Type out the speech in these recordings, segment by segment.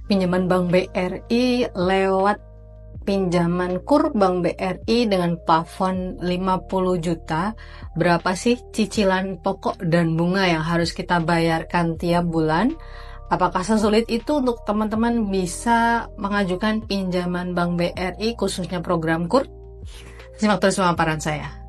pinjaman Bank BRI lewat pinjaman KUR Bank BRI dengan plafon 50 juta. Berapa sih cicilan pokok dan bunga yang harus kita bayarkan tiap bulan? Apakah sesulit itu untuk teman-teman bisa mengajukan pinjaman Bank BRI khususnya program KUR? Simak terus pemaparan saya.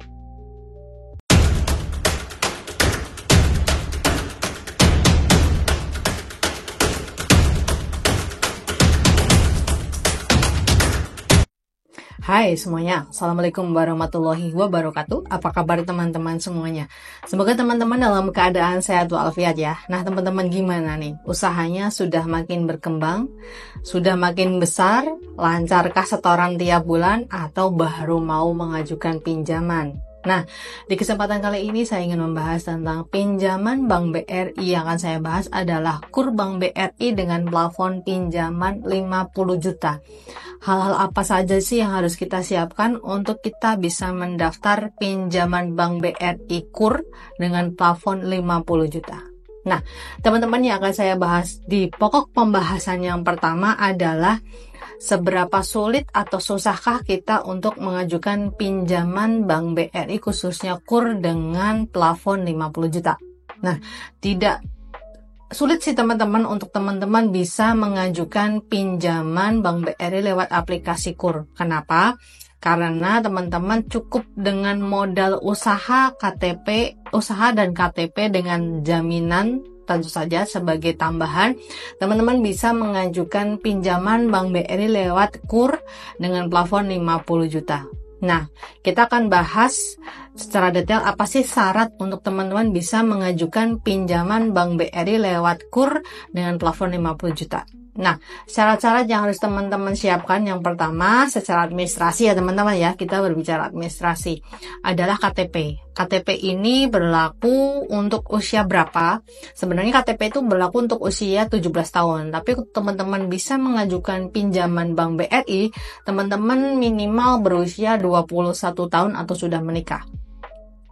Hai semuanya, Assalamualaikum warahmatullahi wabarakatuh. Apa kabar teman-teman semuanya? Semoga teman-teman dalam keadaan sehat walafiat ya. Nah teman-teman gimana nih? Usahanya sudah makin berkembang? Sudah makin besar? Lancarkah setoran tiap bulan? Atau baru mau mengajukan pinjaman? Nah, di kesempatan kali ini saya ingin membahas tentang pinjaman Bank BRI. Yang akan saya bahas adalah KUR Bank BRI dengan plafon pinjaman 50 juta. Hal-hal apa saja sih yang harus kita siapkan untuk kita bisa mendaftar pinjaman Bank BRI KUR dengan plafon 50 juta? Nah, teman-teman yang akan saya bahas di pokok pembahasan yang pertama adalah seberapa sulit atau susahkah kita untuk mengajukan pinjaman Bank BRI khususnya KUR dengan plafon 50 juta. Nah, tidak sulit sih teman-teman untuk teman-teman bisa mengajukan pinjaman Bank BRI lewat aplikasi KUR. Kenapa? Karena teman-teman cukup dengan modal usaha usaha dan KTP dengan jaminan. Tentu saja sebagai tambahan, teman-teman bisa mengajukan pinjaman Bank BRI lewat KUR dengan plafon 50 juta. Nah, kita akan bahas secara detail apa sih syarat untuk teman-teman bisa mengajukan pinjaman Bank BRI lewat KUR dengan plafon 50 juta. Nah, syarat-syarat yang harus teman-teman siapkan, yang pertama secara administrasi ya teman-teman ya, kita berbicara administrasi, adalah KTP. KTP ini berlaku untuk usia berapa? Sebenarnya KTP itu berlaku untuk usia 17 tahun, tapi teman-teman bisa mengajukan pinjaman Bank BRI, teman-teman minimal berusia 21 tahun atau sudah menikah.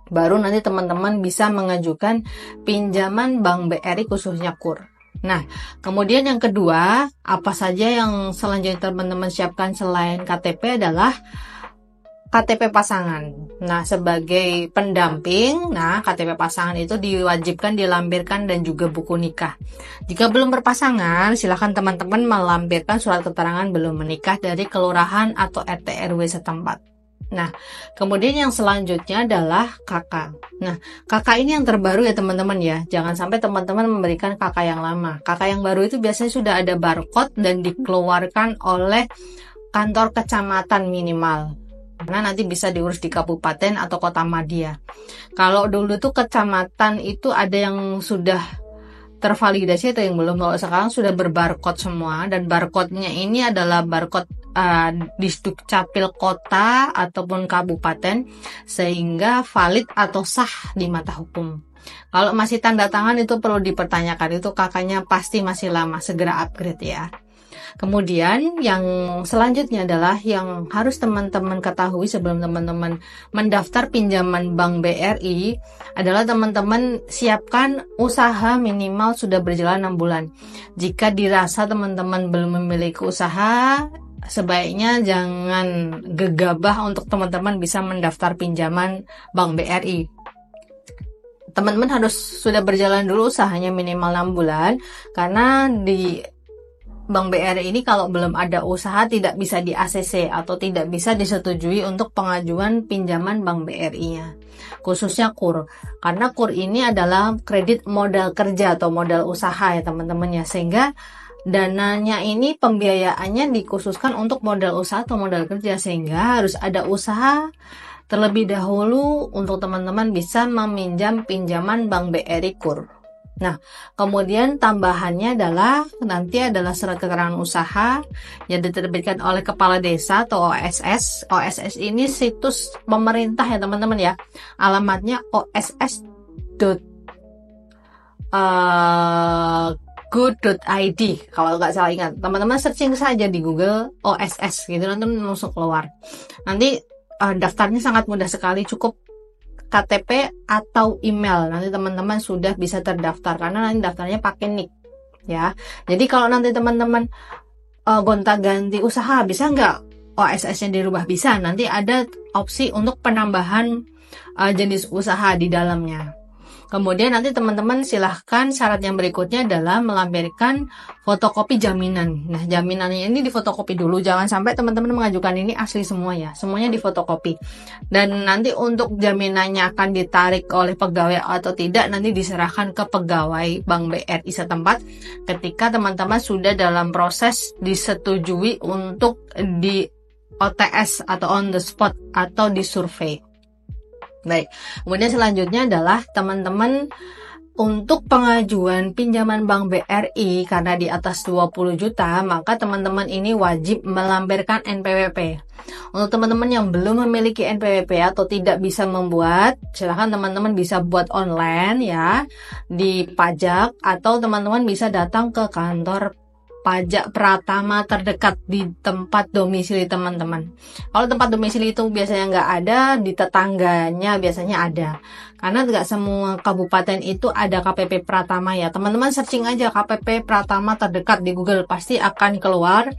Baru nanti teman-teman bisa mengajukan pinjaman Bank BRI khususnya KUR. Nah, kemudian yang kedua, apa saja yang selanjutnya teman-teman siapkan selain KTP adalah KTP pasangan. Nah, sebagai pendamping, KTP pasangan itu diwajibkan dilampirkan dan juga buku nikah. Jika belum berpasangan, silakan teman-teman melampirkan surat keterangan belum menikah dari kelurahan atau RT RW setempat. Nah, kemudian yang selanjutnya adalah KK. Nah, KK ini yang terbaru ya teman-teman ya. Jangan sampai teman-teman memberikan KK yang lama. KK yang baru itu biasanya sudah ada barcode dan dikeluarkan oleh kantor kecamatan minimal. Karena nanti bisa diurus di kabupaten atau kota madya. Kalau dulu tuh kecamatan itu ada yang sudah tervalidasi atau yang belum. Kalau sekarang sudah berbarcode semua, dan barcode-nya ini adalah barcode Disdukcapil kota ataupun kabupaten, sehingga valid atau sah di mata hukum. Kalau masih tanda tangan itu perlu dipertanyakan, itu kakaknya pasti masih lama, segera upgrade ya. Kemudian yang selanjutnya adalah yang harus teman-teman ketahui sebelum teman-teman mendaftar pinjaman Bank BRI adalah teman-teman siapkan usaha minimal sudah berjalan 6 bulan. Jika dirasa teman-teman belum memiliki usaha, sebaiknya jangan gegabah untuk teman-teman bisa mendaftar pinjaman Bank BRI. Teman-teman harus sudah berjalan dulu usahanya minimal 6 bulan, karena di Bank BRI ini kalau belum ada usaha tidak bisa di ACC atau tidak bisa disetujui untuk pengajuan pinjaman Bank BRI-nya, khususnya KUR. Karena KUR ini adalah kredit modal kerja atau modal usaha ya teman-teman ya, sehingga dananya ini pembiayaannya dikhususkan untuk modal usaha atau modal kerja, sehingga harus ada usaha terlebih dahulu untuk teman-teman bisa meminjam pinjaman Bank BRI KUR. Nah, kemudian tambahannya adalah nanti adalah surat keterangan usaha yang diterbitkan oleh Kepala Desa atau OSS. OSS ini situs pemerintah ya teman-teman ya. Alamatnya oss.go.id kalau nggak salah ingat. Teman-teman searching saja di Google OSS gitu, nanti langsung keluar. Nanti daftarnya sangat mudah sekali, cukup KTP atau email. Nanti teman-teman sudah bisa terdaftar karena nanti daftarnya pakai NIK. ya. Jadi kalau nanti teman-teman gonta-ganti usaha, bisa nggak OSS-nya dirubah? Bisa, nanti ada opsi untuk penambahan jenis usaha di dalamnya. Kemudian nanti teman-teman silahkan syarat yang berikutnya adalah melampirkan fotokopi jaminan. Nah, jaminannya ini difotokopi dulu, jangan sampai teman-teman mengajukan ini asli semua ya, semuanya difotokopi. Dan nanti untuk jaminannya akan ditarik oleh pegawai atau tidak, nanti diserahkan ke pegawai Bank BRI setempat ketika teman-teman sudah dalam proses disetujui untuk di OTS atau on the spot atau di survei. Baik, kemudian selanjutnya adalah teman-teman untuk pengajuan pinjaman Bank BRI karena di atas 20 juta, maka teman-teman ini wajib melampirkan NPWP. Untuk teman-teman yang belum memiliki NPWP atau tidak bisa membuat, silahkan teman-teman bisa buat online ya di pajak, atau teman-teman bisa datang ke kantor pajak Pratama terdekat di tempat domisili teman-teman. Kalau tempat domisili itu biasanya nggak ada, di tetangganya biasanya ada. Karena nggak semua kabupaten itu ada KPP Pratama ya. Teman-teman searching aja KPP Pratama terdekat di Google, pasti akan keluar.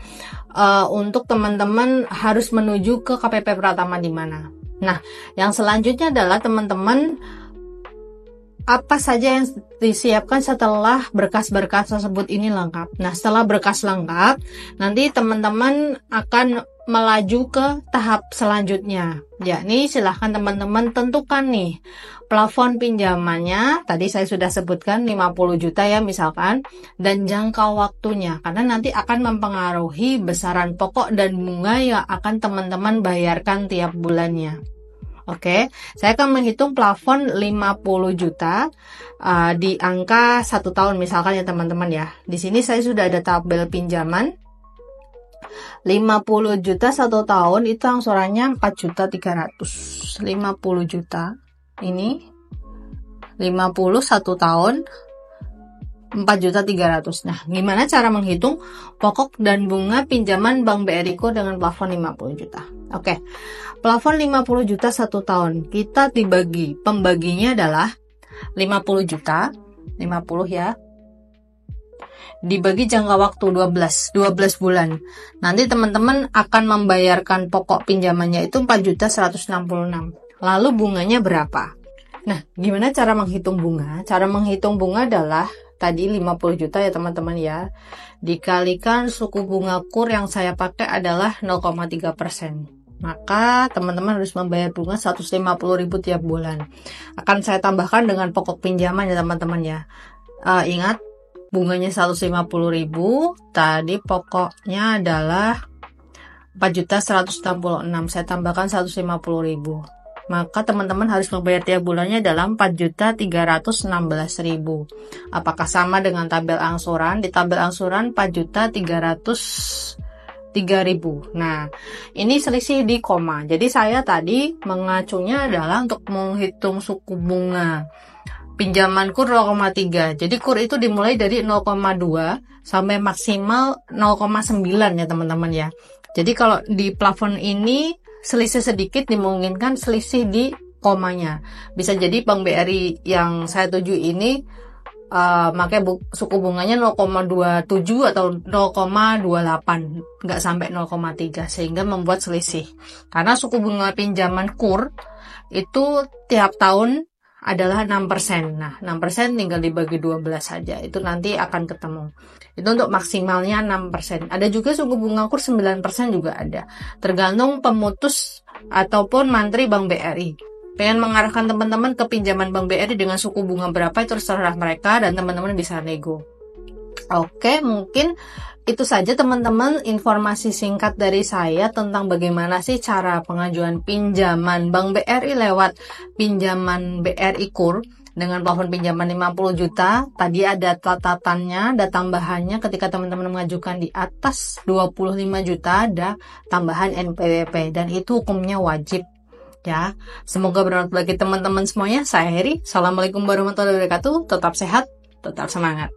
Untuk teman-teman harus menuju ke KPP Pratama di mana. Nah, yang selanjutnya adalah teman-teman apa saja yang disiapkan setelah berkas-berkas tersebut ini lengkap. Nah, setelah berkas lengkap, nanti teman-teman akan melaju ke tahap selanjutnya. Yakni silahkan teman-teman tentukan nih plafon pinjamannya. Tadi saya sudah sebutkan 50 juta ya misalkan, dan jangka waktunya. Karena nanti akan mempengaruhi besaran pokok dan bunga yang akan teman-teman bayarkan tiap bulannya. Oke, saya akan menghitung plafon 50 juta di angka 1 tahun misalkan ya teman-teman ya. Di sini saya sudah ada tabel pinjaman. 50 juta 1 tahun itu angsurannya 4.300.000. 50 juta ini 50 1 tahun 4.300.000. Nah, gimana cara menghitung pokok dan bunga pinjaman Bank BRI dengan plafon 50 juta? Oke, plafon 50 juta 1 tahun. Kita dibagi, pembaginya adalah 50 juta, 50 ya. Dibagi jangka waktu 12 bulan. Nanti teman-teman akan membayarkan pokok pinjamannya itu 4.166. Lalu bunganya berapa? Nah, gimana cara menghitung bunga? Cara menghitung bunga adalah tadi 50 juta ya teman-teman ya, dikalikan suku bunga KUR yang saya pakai adalah 0,3%. Maka teman-teman harus membayar bunga 150.000 tiap bulan. Akan saya tambahkan dengan pokok pinjaman ya teman-teman ya. Ingat, bunganya 150.000, tadi pokoknya adalah 4.166, saya tambahkan 150.000. Maka teman-teman harus membayar tiap bulannya dalam 4.316.000. Apakah sama dengan tabel angsuran? Di tabel angsuran 4.303.000. Nah, ini selisih di koma. Jadi saya tadi mengacunya adalah untuk menghitung suku bunga pinjaman KUR 0,3. Jadi KUR itu dimulai dari 0,2 sampai maksimal 0,9 ya teman-teman ya. Jadi kalau di plafon ini selisih sedikit, dimungkinkan selisih di komanya. Bisa jadi Bank BRI yang saya tuju ini pakai suku bunganya 0,27 atau 0,28, nggak sampai 0,3, sehingga membuat selisih. Karena suku bunga pinjaman KUR itu tiap tahun adalah 6%. Nah, 6% tinggal dibagi 12 saja. Itu nanti akan ketemu. Itu untuk maksimalnya 6%. Ada juga suku bunga KUR 9% juga ada. Tergantung pemutus ataupun mantri Bank BRI. Pengen mengarahkan teman-teman ke pinjaman Bank BRI dengan suku bunga berapa, itu terserah mereka dan teman-teman bisa nego. Oke, mungkin itu saja teman-teman informasi singkat dari saya tentang bagaimana sih cara pengajuan pinjaman Bank BRI lewat pinjaman BRI KUR dengan plafon pinjaman 50 juta. Tadi ada catatannya, ada tambahannya ketika teman-teman mengajukan di atas 25 juta ada tambahan NPWP dan itu hukumnya wajib. Ya, semoga bermanfaat bagi teman-teman semuanya. Saya Heri. Assalamualaikum warahmatullahi wabarakatuh. Tetap sehat, tetap semangat.